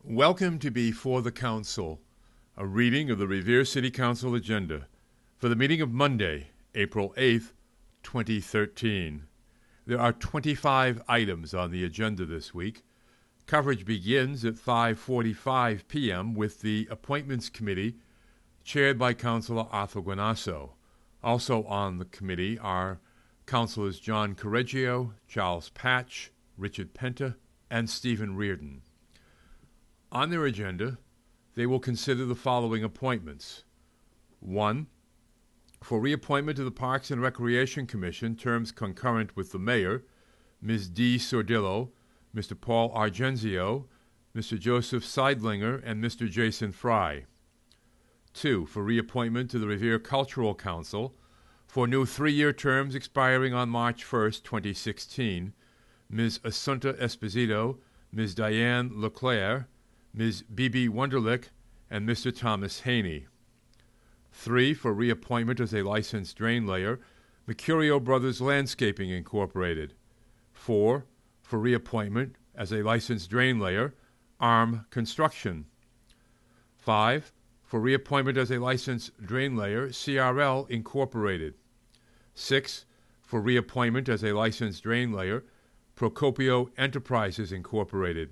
Welcome to Before the Council, a reading of the Revere City Council agenda for the meeting of Monday, April 8th, 2013. There are 25 items on the agenda this week. Coverage begins at 5:45 p.m. with the Appointments Committee, chaired by Councilor Arthur Guanasso. Also on the committee are Councilors John Correggio, Charles Patch, Richard Penta, and Stephen Reardon. On their agenda, they will consider the following appointments. 1. For reappointment to the Parks and Recreation Commission, terms concurrent with the Mayor, Ms. D. Sordillo, Mr. Paul Argenzio, Mr. Joseph Seidlinger, and Mr. Jason Fry. 2. For reappointment to the Revere Cultural Council, for new 3-year terms expiring on March 1st, 2016, Ms. Assunta Esposito, Ms. Diane Leclerc, Ms. Bibi Wunderlich, and Mr. Thomas Haney. 3. For reappointment as a licensed drain layer, Mercurio Brothers Landscaping, Incorporated. 4. For reappointment as a licensed drain layer, ARM Construction. 5. For reappointment as a licensed drain layer, CRL, Incorporated. 6. For reappointment as a licensed drain layer, Procopio Enterprises, Incorporated.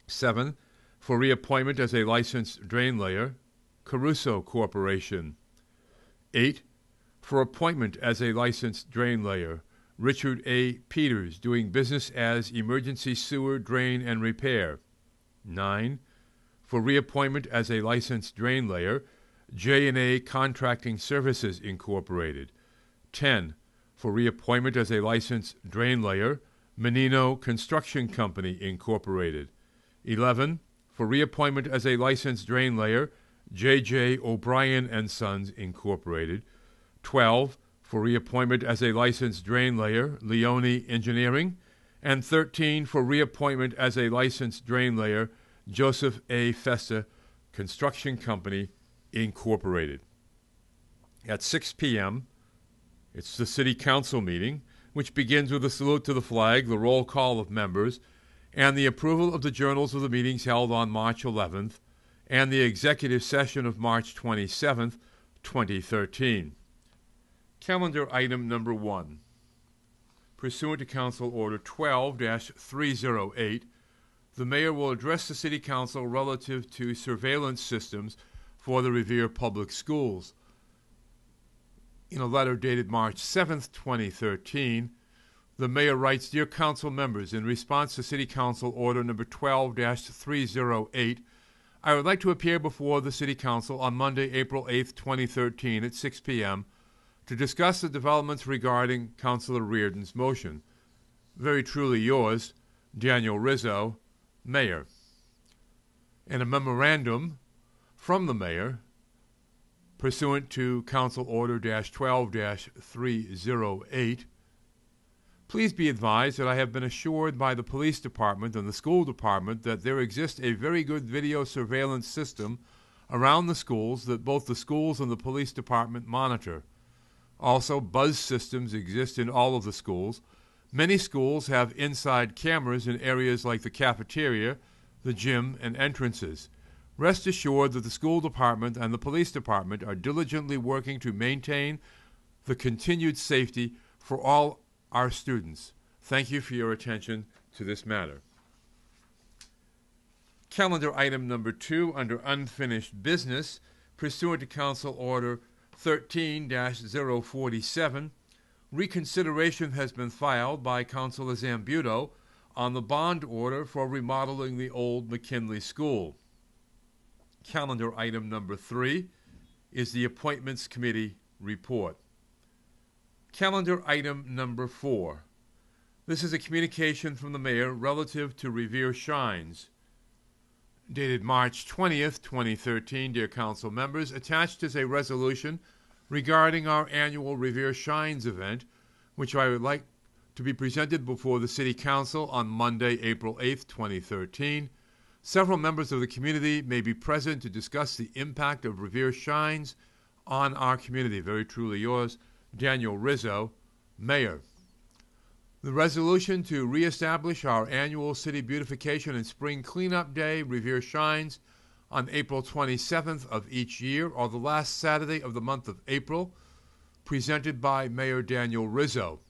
7. For reappointment as a licensed drain layer, Caruso Corporation. 8. For appointment as a licensed drain layer, Richard A. Peters, doing business as Emergency Sewer Drain and Repair. 9. For reappointment as a licensed drain layer, J&A Contracting Services, Incorporated. 10. For reappointment as a licensed drain layer, Menino Construction Company, Incorporated. 11. For reappointment as a licensed drain layer, J.J. O'Brien and Sons, Incorporated. 12. For reappointment as a licensed drain layer, Leone Engineering. And 13. For reappointment as a licensed drain layer, Joseph A. Festa Construction Company, Incorporated. At 6 p.m., it's the City Council meeting, which begins with a salute to the flag, the roll call of members, and the approval of the journals of the meetings held on March 11th and the executive session of March 27th, 2013. Calendar item number 1. Pursuant to Council Order 12-308, the Mayor will address the City Council relative to surveillance systems for the Revere Public Schools. In a letter dated March 7th, 2013, the Mayor writes, Dear Council members, in response to City Council Order number 12-308, I would like to appear before the City Council on Monday, April 8th, 2013 at 6 p.m. to discuss the developments regarding Councilor Reardon's motion. Very truly yours, Daniel Rizzo, Mayor. And a memorandum from the Mayor, pursuant to Council Order 12-308, please be advised that I have been assured by the Police Department and the School Department that there exists a very good video surveillance system around the schools that both the schools and the Police Department monitor. Also, buzz systems exist in all of the schools. Many schools have inside cameras in areas like the cafeteria, the gym, and entrances. Rest assured that the School Department and the Police Department are diligently working to maintain the continued safety for all our students. Thank you for your attention to this matter. Calendar item number 2 under unfinished business, pursuant to Council Order 13-047, reconsideration has been filed by Councilor Zambuto on the bond order for remodeling the old McKinley School. Calendar item number 3 is the Appointments Committee report. Calendar item number 4. This is a communication from the Mayor relative to Revere Shines. Dated March 20th, 2013, dear Council members, attached is a resolution regarding our annual Revere Shines event, which I would like to be presented before the City Council on Monday, April 8th, 2013. Several members of the community may be present to discuss the impact of Revere Shines on our community. Very truly yours, Daniel Rizzo, Mayor. The resolution to reestablish our annual City Beautification and Spring Cleanup Day, Revere Shines, on April 27th of each year, or the last Saturday of the month of April, presented by Mayor Daniel Rizzo.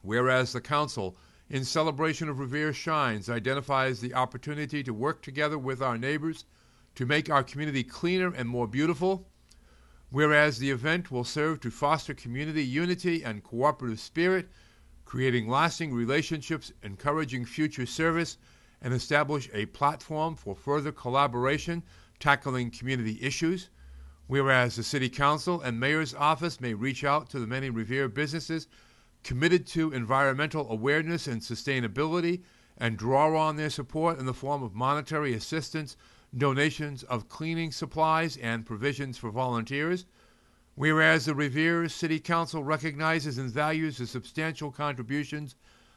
Whereas the Council, in celebration of Revere Shines, identifies the opportunity to work together with our neighbors to make our community cleaner and more beautiful. Whereas the event will serve to foster community unity and cooperative spirit, creating lasting relationships, encouraging future service, and establish a platform for further collaboration tackling community issues. Whereas the City Council and Mayor's Office may reach out to the many Revere businesses committed to environmental awareness and sustainability and draw on their support in the form of monetary assistance, donations of cleaning supplies, and provisions for volunteers. Whereas the Revere City Council recognizes and values the substantial contributions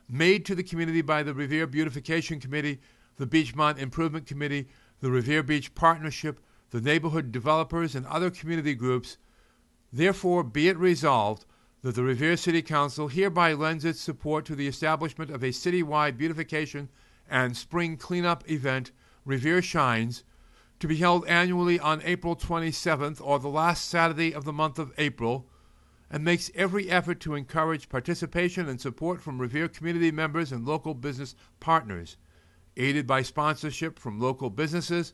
made to the community by the Revere Beautification Committee, the Beachmont Improvement Committee, the Revere Beach Partnership, the neighborhood developers, and other community groups, therefore be it resolved that the Revere City Council hereby lends its support to the establishment of a citywide beautification and spring cleanup event, Revere Shines, to be held annually on April 27th, or the last Saturday of the month of April, and makes every effort to encourage participation and support from Revere community members and local business partners. Aided by sponsorship from local businesses,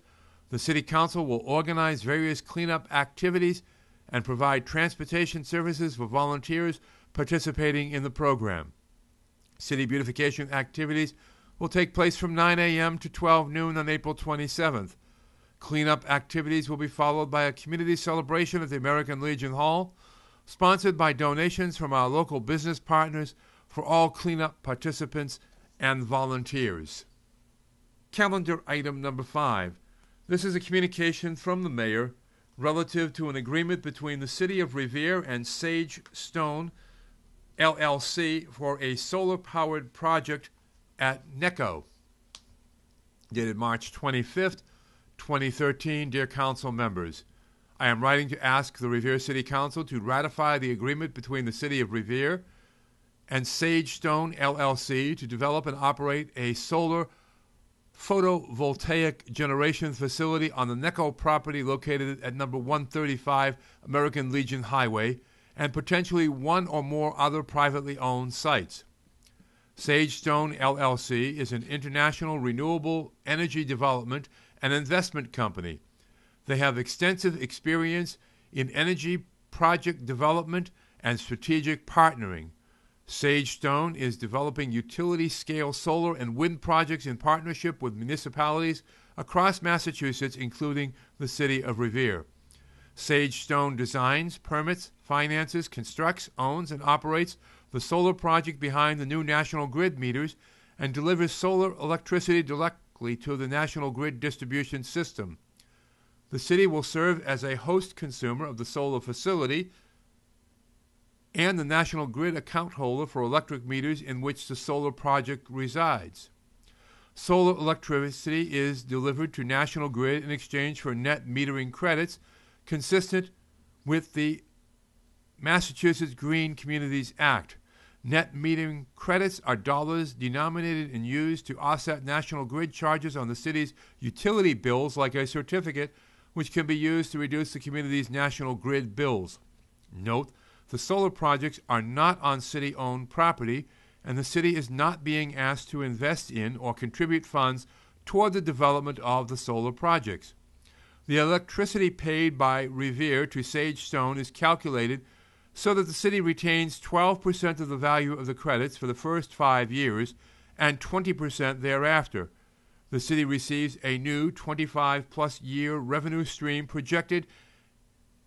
the City Council will organize various cleanup activities and provide transportation services for volunteers participating in the program. City beautification activities will take place from 9 a.m. to 12 noon on April 27th. Cleanup activities will be followed by a community celebration at the American Legion Hall, sponsored by donations from our local business partners for all cleanup participants and volunteers. Calendar item number 5. This is a communication from the mayor relative to an agreement between the City of Revere and Sage Stone, LLC, for a solar-powered project at NECO. Dated March 25th, 2013. Dear Council members, I am writing to ask the Revere City Council to ratify the agreement between the City of Revere and Sage Stone, LLC, to develop and operate a solar photovoltaic generation facility on the NECO property located at number 135 American Legion Highway and potentially one or more other privately owned sites. Sage Stone, LLC is an international renewable energy development and investment company. They have extensive experience in energy project development and strategic partnering. Sage Stone is developing utility-scale solar and wind projects in partnership with municipalities across Massachusetts, including the City of Revere. Sage Stone designs, permits, finances, constructs, owns, and operates the solar project behind the new National Grid meters and delivers solar electricity directly to the National Grid distribution system. The city will serve as a host consumer of the solar facility and the National Grid account holder for electric meters in which the solar project resides. Solar electricity is delivered to National Grid in exchange for net metering credits consistent with the Massachusetts Green Communities Act. Net metering credits are dollars denominated and used to offset National Grid charges on the city's utility bills like a certificate, which can be used to reduce the community's National Grid bills. Note, the solar projects are not on city-owned property, and the city is not being asked to invest in or contribute funds toward the development of the solar projects. The electricity paid by Revere to Sage Stone is calculated so that the city retains 12% of the value of the credits for the first 5 years and 20% thereafter. The city receives a new 25-plus year revenue stream projected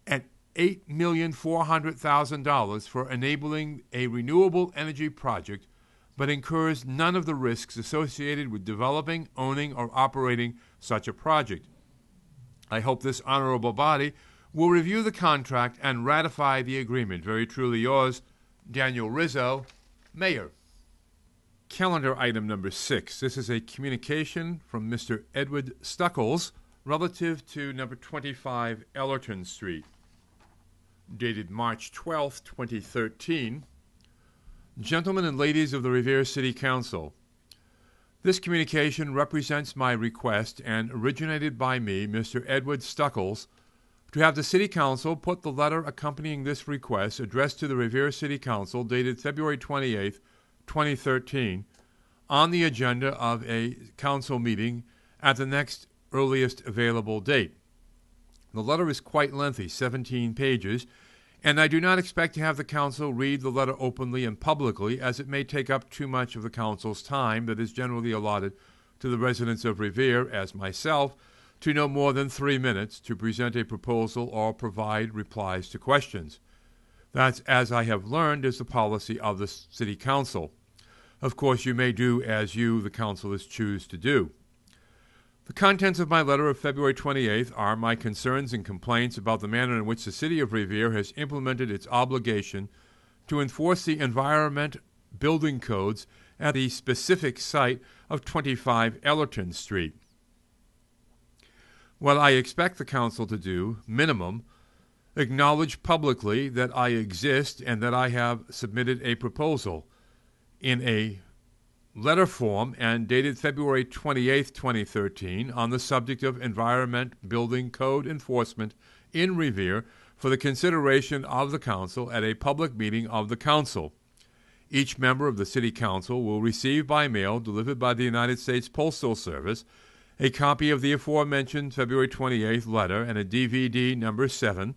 at $8,400,000 for enabling a renewable energy project, but incurs none of the risks associated with developing, owning, or operating such a project. I hope this honorable body will review the contract and ratify the agreement. Very truly yours, Daniel Rizzo, Mayor. Calendar item number 6. This is a communication from Mr. Edward Stuckles relative to number 25 Ellerton Street. Dated March 12, 2013. Gentlemen and ladies of the Revere City Council, this communication represents my request and originated by me, Mr. Edward Stuckles, to have the City Council put the letter accompanying this request addressed to the Revere City Council dated February 28, 2013, on the agenda of a council meeting at the next earliest available date. The letter is quite lengthy, 17 pages, and I do not expect to have the council read the letter openly and publicly, as it may take up too much of the council's time that is generally allotted to the residents of Revere, as myself, to no more than 3 minutes to present a proposal or provide replies to questions. That, as I have learned, is the policy of the City Council. Of course, you may do as you, the councilors, choose to do. The contents of my letter of February 28th are my concerns and complaints about the manner in which the City of Revere has implemented its obligation to enforce the environment building codes at the specific site of 25 Ellerton Street. What I expect the council to do, minimum, acknowledge publicly that I exist and that I have submitted a proposal in a letter form and dated February 28, 2013, on the subject of environment building code enforcement in Revere for the consideration of the council at a public meeting of the council. Each member of the City Council will receive by mail, delivered by the United States Postal Service, a copy of the aforementioned February 28th letter and a DVD number 7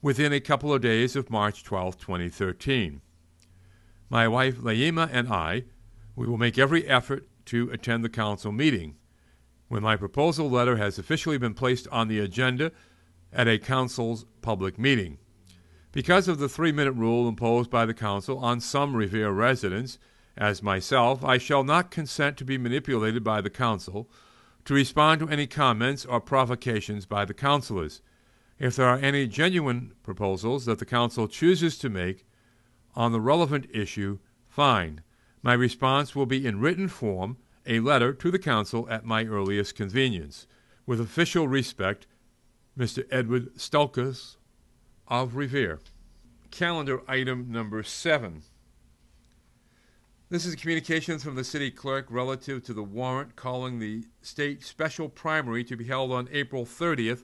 within a couple of days of March 12, 2013. My wife Laima and we will make every effort to attend the council meeting. When my proposal letter has officially been placed on the agenda at a council's public meeting. Because of the 3-minute rule imposed by the council on some Revere residents, as myself, I shall not consent to be manipulated by the council to respond to any comments or provocations by the councilors. If there are any genuine proposals that the council chooses to make on the relevant issue, fine. My response will be in written form, a letter to the council at my earliest convenience. With official respect, Mr. Edward Stuckles of Revere. Calendar item number 7. This is a communication from the city clerk relative to the warrant calling the state special primary to be held on April 30th,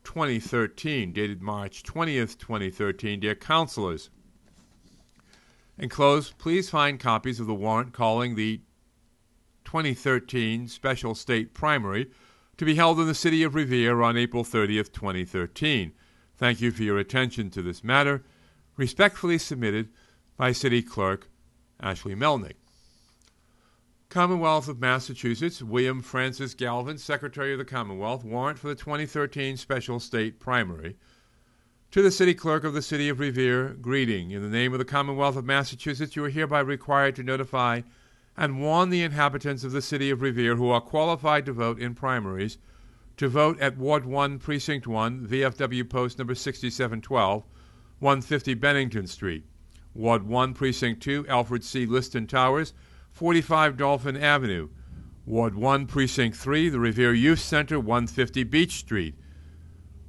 2013, dated March 20th, 2013. Dear councilors, enclosed, please find copies of the warrant calling the 2013 special state primary to be held in the city of Revere on April 30th, 2013. Thank you for your attention to this matter. Respectfully submitted by City Clerk Ashley Melnick. Commonwealth of Massachusetts, William Francis Galvin, Secretary of the Commonwealth, warrant for the 2013 special state primary. To the City Clerk of the City of Revere, greeting. In the name of the Commonwealth of Massachusetts, you are hereby required to notify and warn the inhabitants of the City of Revere who are qualified to vote in primaries to vote at Ward 1, Precinct 1, VFW Post number 6712, 150 Bennington Street. Ward 1, Precinct 2, Alfred C. Liston Towers, 45 Dolphin Avenue. Ward 1, Precinct 3, the Revere Youth Center, 150 Beach Street.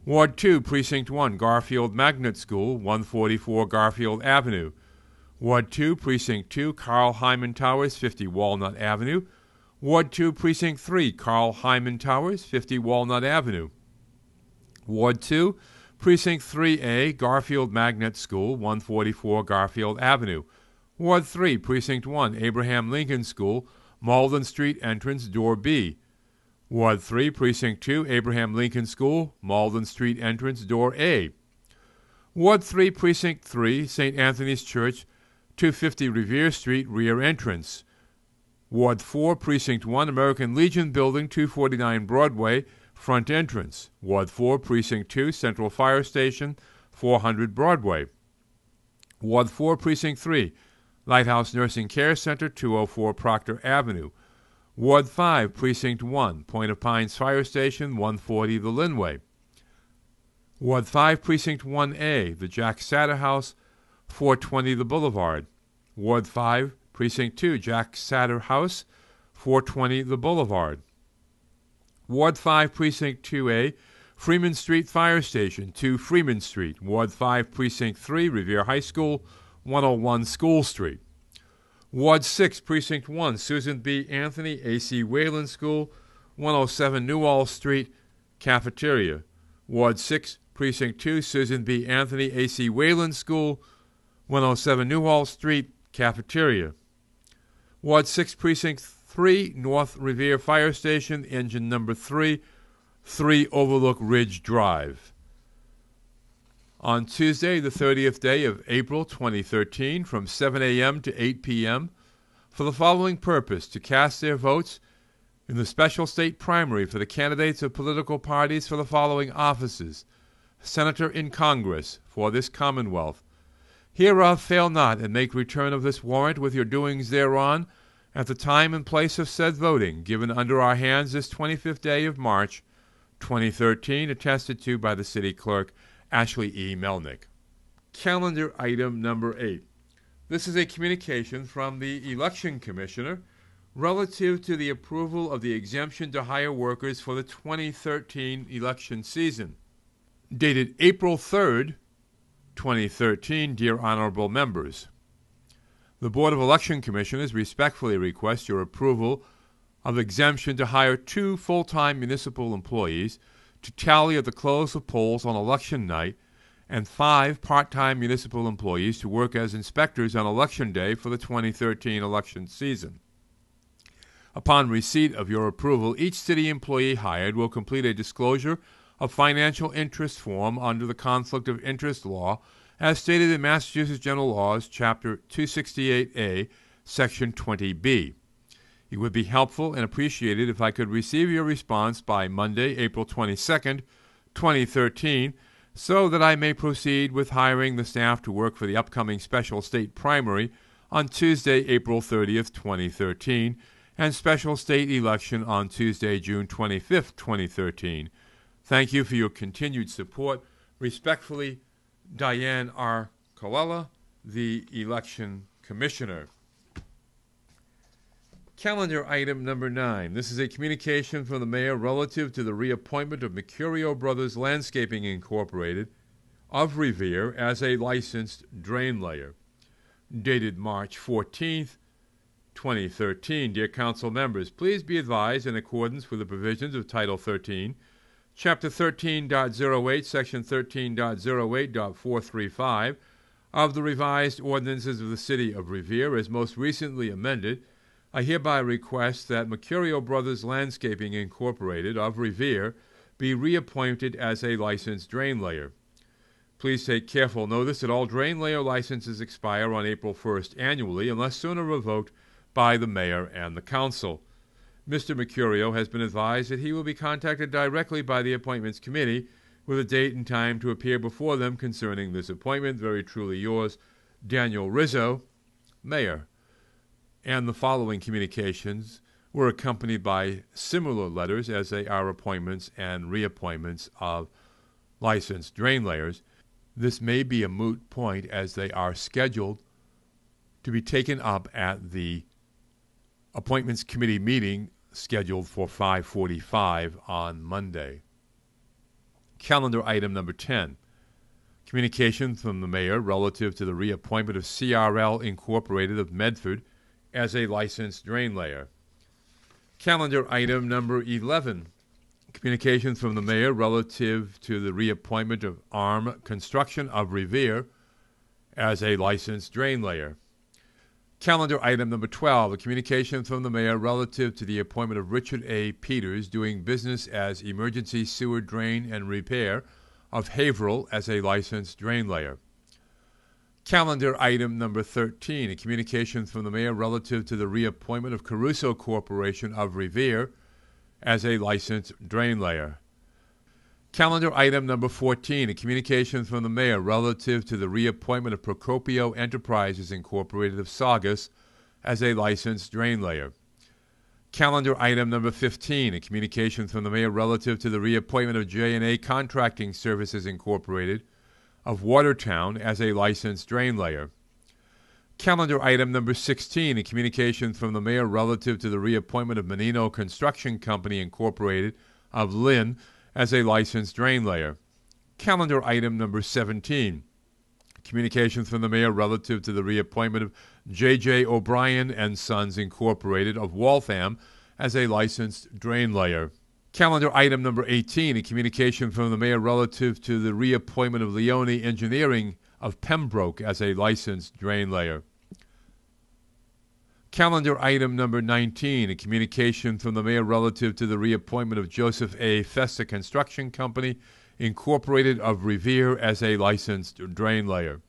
Ward 2, Precinct 1, Garfield Magnet School, 144 Garfield Avenue. Ward 2, Precinct 2, Carl Hyman Towers, 50 Walnut Avenue. Ward 2, Precinct 3, Carl Hyman Towers, 50 Walnut Avenue. Ward 2, Precinct 3A, Garfield Magnet School, 144 Garfield Avenue. Ward 3, Precinct 1, Abraham Lincoln School, Malden Street Entrance, Door B. Ward 3, Precinct 2, Abraham Lincoln School, Malden Street Entrance, Door A. Ward 3, Precinct 3, St. Anthony's Church, 250 Revere Street, rear entrance. Ward 4, Precinct 1, American Legion Building, 249 Broadway, front entrance. Ward 4, Precinct 2, Central Fire Station, 400 Broadway. Ward 4, Precinct 3, Lighthouse Nursing Care Center, 204 Proctor Avenue. Ward 5, Precinct 1, Point of Pines Fire Station, 140 The Linway. Ward 5, Precinct 1A, the Jack Satter House, 420 The Boulevard. Ward 5, Precinct 2, Jack Satter House, 420 The Boulevard. Ward 5, Precinct 2A, Freeman Street Fire Station, 2 Freeman Street. Ward 5, Precinct 3, Revere High School, 101 School Street. Ward 6, Precinct 1, Susan B. Anthony, A.C. Wayland School, 107 Newall Street, Cafeteria. Ward 6, Precinct 2, Susan B. Anthony, A.C. Wayland School, 107 Newall Street, Cafeteria. Ward 6, Precinct 3, North Revere Fire Station, Engine Number 3, 3 Overlook Ridge Drive. On Tuesday, the 30th day of April 2013, from 7 a.m. to 8 p.m., for the following purpose: to cast their votes in the special state primary for the candidates of political parties for the following offices: Senator in Congress for this Commonwealth. Hereof fail not, and make return of this warrant with your doings thereon, at the time and place of said voting, given under our hands this 25th day of March, 2013, attested to by the City Clerk, Ashley E. Melnick. Calendar item number 8. This is a communication from the Election Commissioner relative to the approval of the exemption to hire workers for the 2013 election season. Dated April 3rd, 2013, dear honorable members. The Board of Election Commissioners respectfully request your approval of exemption to hire 2 full-time municipal employees to tally at the close of polls on election night, and 5 part-time municipal employees to work as inspectors on election day for the 2013 election season. Upon receipt of your approval, each city employee hired will complete a disclosure of financial interest form under the Conflict of Interest Law as stated in Massachusetts General Laws, Chapter 268A, Section 20B. It would be helpful and appreciated if I could receive your response by Monday, April 22nd, 2013, so that I may proceed with hiring the staff to work for the upcoming special state primary on Tuesday, April 30th, 2013, and special state election on Tuesday, June 25th, 2013. Thank you for your continued support. Respectfully, Diane R. Colella, the Election Commissioner. Calendar item number 9. This is a communication from the mayor relative to the reappointment of Mercurio Brothers Landscaping Incorporated of Revere as a licensed drain layer. Dated March 14th, 2013. Dear council members, please be advised, in accordance with the provisions of Title 13, Chapter 13.08, Section 13.08.435 of the revised ordinances of the City of Revere, as most recently amended, I hereby request that Mercurio Brothers Landscaping Incorporated of Revere be reappointed as a licensed drain layer. Please take careful notice that all drain layer licenses expire on April 1st annually unless sooner revoked by the mayor and the council. Mr. Mercurio has been advised that he will be contacted directly by the Appointments Committee with a date and time to appear before them concerning this appointment. Very truly yours, Daniel Rizzo, Mayor. And the following communications were accompanied by similar letters as they are appointments and reappointments of licensed drain layers. This may be a moot point as they are scheduled to be taken up at the Appointments Committee meeting scheduled for 5:45 on Monday. Calendar item number 10. Communication from the mayor relative to the reappointment of CRL Incorporated of Medford as a licensed drain layer. Calendar item number 11. Communication from the mayor relative to the reappointment of ARM Construction of Revere as a licensed drain layer. Calendar item number 12. A communication from the mayor relative to the appointment of Richard A. Peters doing business as emergency sewer drain and repair of Haverhill as a licensed drain layer. Calendar item number 13, a communication from the mayor relative to the reappointment of Caruso Corporation of Revere as a licensed drain layer. Calendar item number 14, a communication from the mayor relative to the reappointment of Procopio Enterprises Incorporated of Saugus as a licensed drain layer. Calendar item number 15, a communication from the mayor relative to the reappointment of J&A Contracting Services Incorporated of Watertown as a licensed drain layer. Calendar item number 16, a communication from the mayor relative to the reappointment of Menino Construction Company Incorporated of Lynn as a licensed drain layer. Calendar item number 17, a communications from the mayor relative to the reappointment of J.J. O'Brien and Sons Incorporated of Waltham as a licensed drain layer. Calendar item number 18, a communication from the mayor relative to the reappointment of Leone Engineering of Pembroke as a licensed drain layer. Calendar item number 19, a communication from the mayor relative to the reappointment of Joseph A. Festa Construction Company, Incorporated of Revere as a licensed drain layer.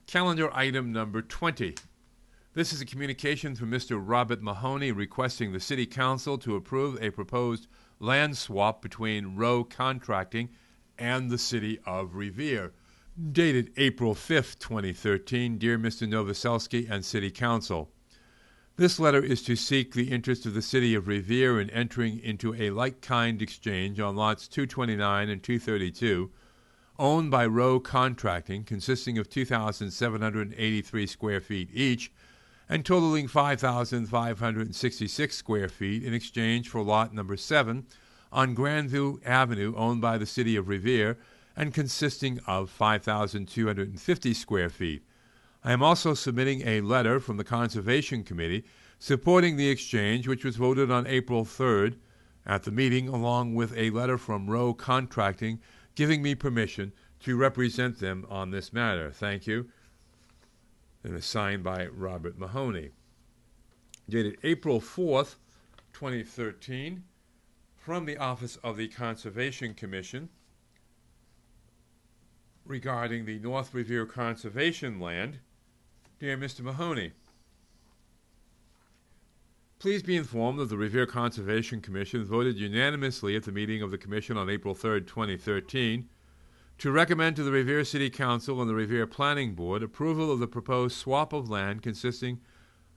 Calendar item number 20. This is a communication from Mr. Robert Mahoney requesting the City Council to approve a proposed land swap between Rowe Contracting and the City of Revere. Dated April 5, 2013, Dear Mr. Novoselsky and City Council. This letter is to seek the interest of the City of Revere in entering into a like-kind exchange on lots 229 and 232, owned by Rowe Contracting, consisting of 2,783 square feet each, and totaling 5,566 square feet in exchange for lot number 7 on Grandview Avenue, owned by the City of Revere, and consisting of 5,250 square feet. I am also submitting a letter from the Conservation Committee supporting the exchange, which was voted on April 3rd at the meeting, along with a letter from Rowe Contracting giving me permission to represent them on this matter. Thank you. And is signed by Robert Mahoney. Dated April 4th, 2013, from the Office of the Conservation Commission, regarding the North Revere Conservation Land. Dear Mr. Mahoney, please be informed that the Revere Conservation Commission voted unanimously at the meeting of the Commission on April 3, 2013, to recommend to the Revere City Council and the Revere Planning Board approval of the proposed swap of land consisting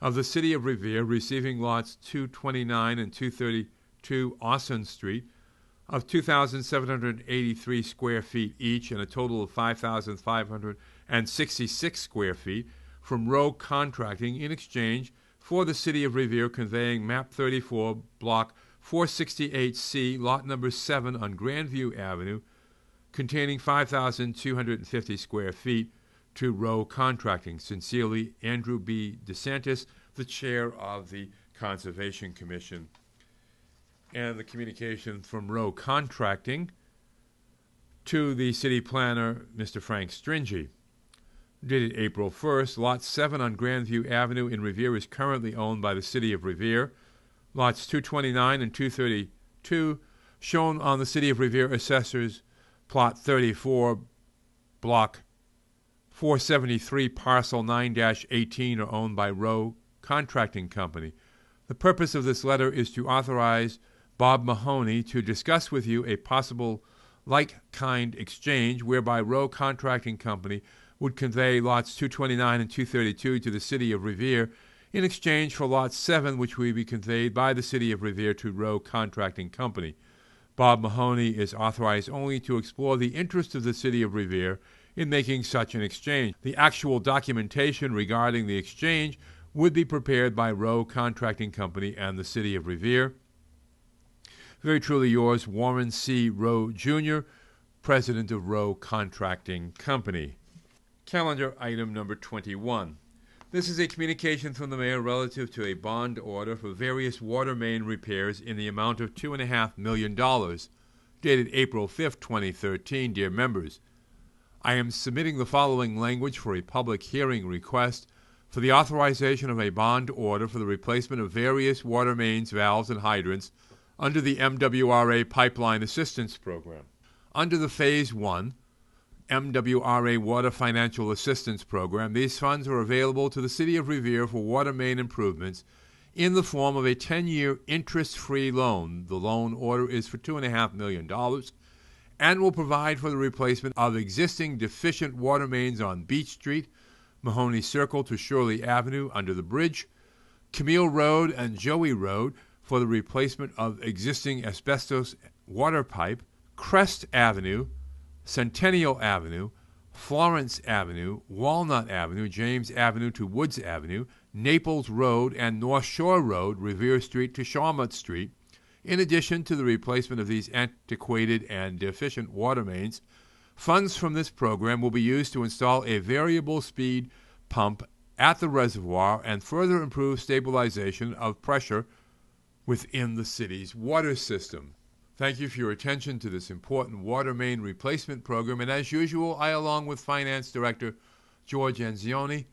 of the City of Revere receiving lots 229 and 232 Austin Street of 2,783 square feet each and a total of 5,566 square feet from Rowe Contracting in exchange for the City of Revere conveying map 34, block 468C, lot number 7 on Grandview Avenue, containing 5,250 square feet to Rowe Contracting. Sincerely, Andrew B. DeSantis, the chair of the Conservation Commission. And the communication from Rowe Contracting to the city planner, Mr. Frank Stringy. Dated April 1st, Lot 7 on Grandview Avenue in Revere is currently owned by the City of Revere. Lots 229 and 232, shown on the City of Revere Assessor's Plot 34, Block 473, Parcel 9-18, are owned by Rowe Contracting Company. The purpose of this letter is to authorize Bob Mahoney to discuss with you a possible like-kind exchange whereby Rowe Contracting Company would convey lots 229 and 232 to the City of Revere in exchange for lot 7, which will be conveyed by the City of Revere to Rowe Contracting Company. Bob Mahoney is authorized only to explore the interest of the City of Revere in making such an exchange. The actual documentation regarding the exchange would be prepared by Rowe Contracting Company and the City of Revere. Very truly yours, Warren C. Rowe, Jr., President of Rowe Contracting Company. Calendar item number 21. This is a communication from the mayor relative to a bond order for various water main repairs in the amount of $2.5 million, dated April 5, 2013. Dear members, I am submitting the following language for a public hearing request for the authorization of a bond order for the replacement of various water mains, valves, and hydrants under the MWRA Pipeline Assistance Program. Under the Phase 1 MWRA Water Financial Assistance Program, these funds are available to the City of Revere for water main improvements in the form of a 10-year interest-free loan. The loan order is for $2.5 million and will provide for the replacement of existing deficient water mains on Beach Street, Mahoney Circle to Shirley Avenue under the bridge, Camille Road and Joey Road for the replacement of existing asbestos water pipe, Crest Avenue, Centennial Avenue, Florence Avenue, Walnut Avenue, James Avenue to Woods Avenue, Naples Road, and North Shore Road, Revere Street to Shawmut Street, in addition to the replacement of these antiquated and deficient water mains Funds from this program will be used to install a variable speed pump at the reservoir and further improve stabilization of pressure within the city's water system. Thank you for your attention to this important water main replacement program, and as usual, I, along with Finance Director George Anzioni,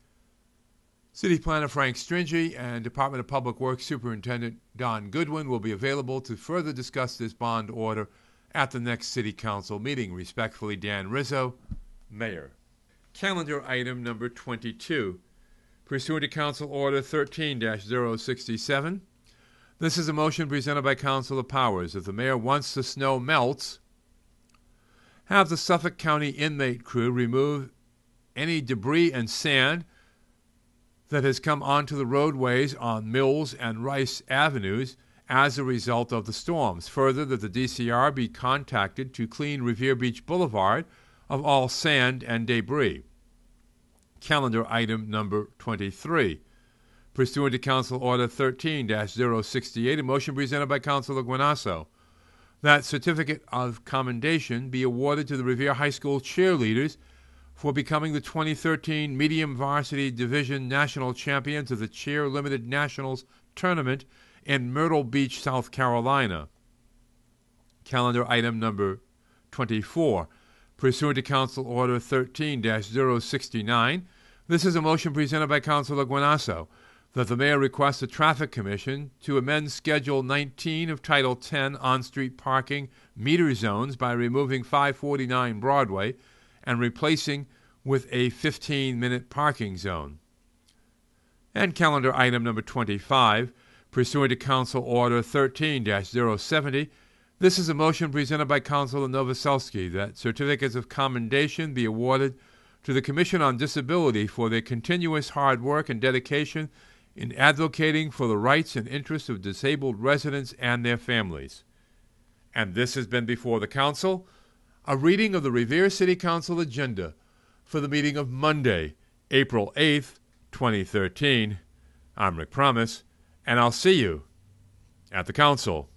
City Planner Frank Stringy, and Department of Public Works Superintendent Don Goodwin, will be available to further discuss this bond order at the next City Council meeting. Respectfully, Dan Rizzo, Mayor. Calendar item number 22. Pursuant to Council Order 13-067, this is a motion presented by Councilor Powers. If the mayor, once the snow melts, have the Suffolk County inmate crew remove any debris and sand that has come onto the roadways on Mills and Rice Avenues as a result of the storms. Further, that the DCR be contacted to clean Revere Beach Boulevard of all sand and debris. Calendar item number 23. Pursuant to Council Order 13-068, a motion presented by Councilor Guanasso that certificate of commendation be awarded to the Revere High School cheerleaders for becoming the 2013 Medium Varsity Division National Champions of the Cheer Limited Nationals Tournament in Myrtle Beach, South Carolina. Calendar item number 24. Pursuant to Council Order 13-069, this is a motion presented by Councilor Guanasso that the mayor requests the Traffic Commission to amend Schedule 19 of Title 10 on-street parking meter zones by removing 549 Broadway and replacing with a 15-minute parking zone. And calendar item number 25, pursuant to Council Order 13-070, this is a motion presented by Councilor Novoselsky that certificates of commendation be awarded to the Commission on Disability for their continuous hard work and dedication in advocating for the rights and interests of disabled residents and their families. And this has been before the Council, a reading of the Revere City Council agenda for the meeting of Monday, April 8th, 2013. I'm Rick Promise, and I'll see you at the Council.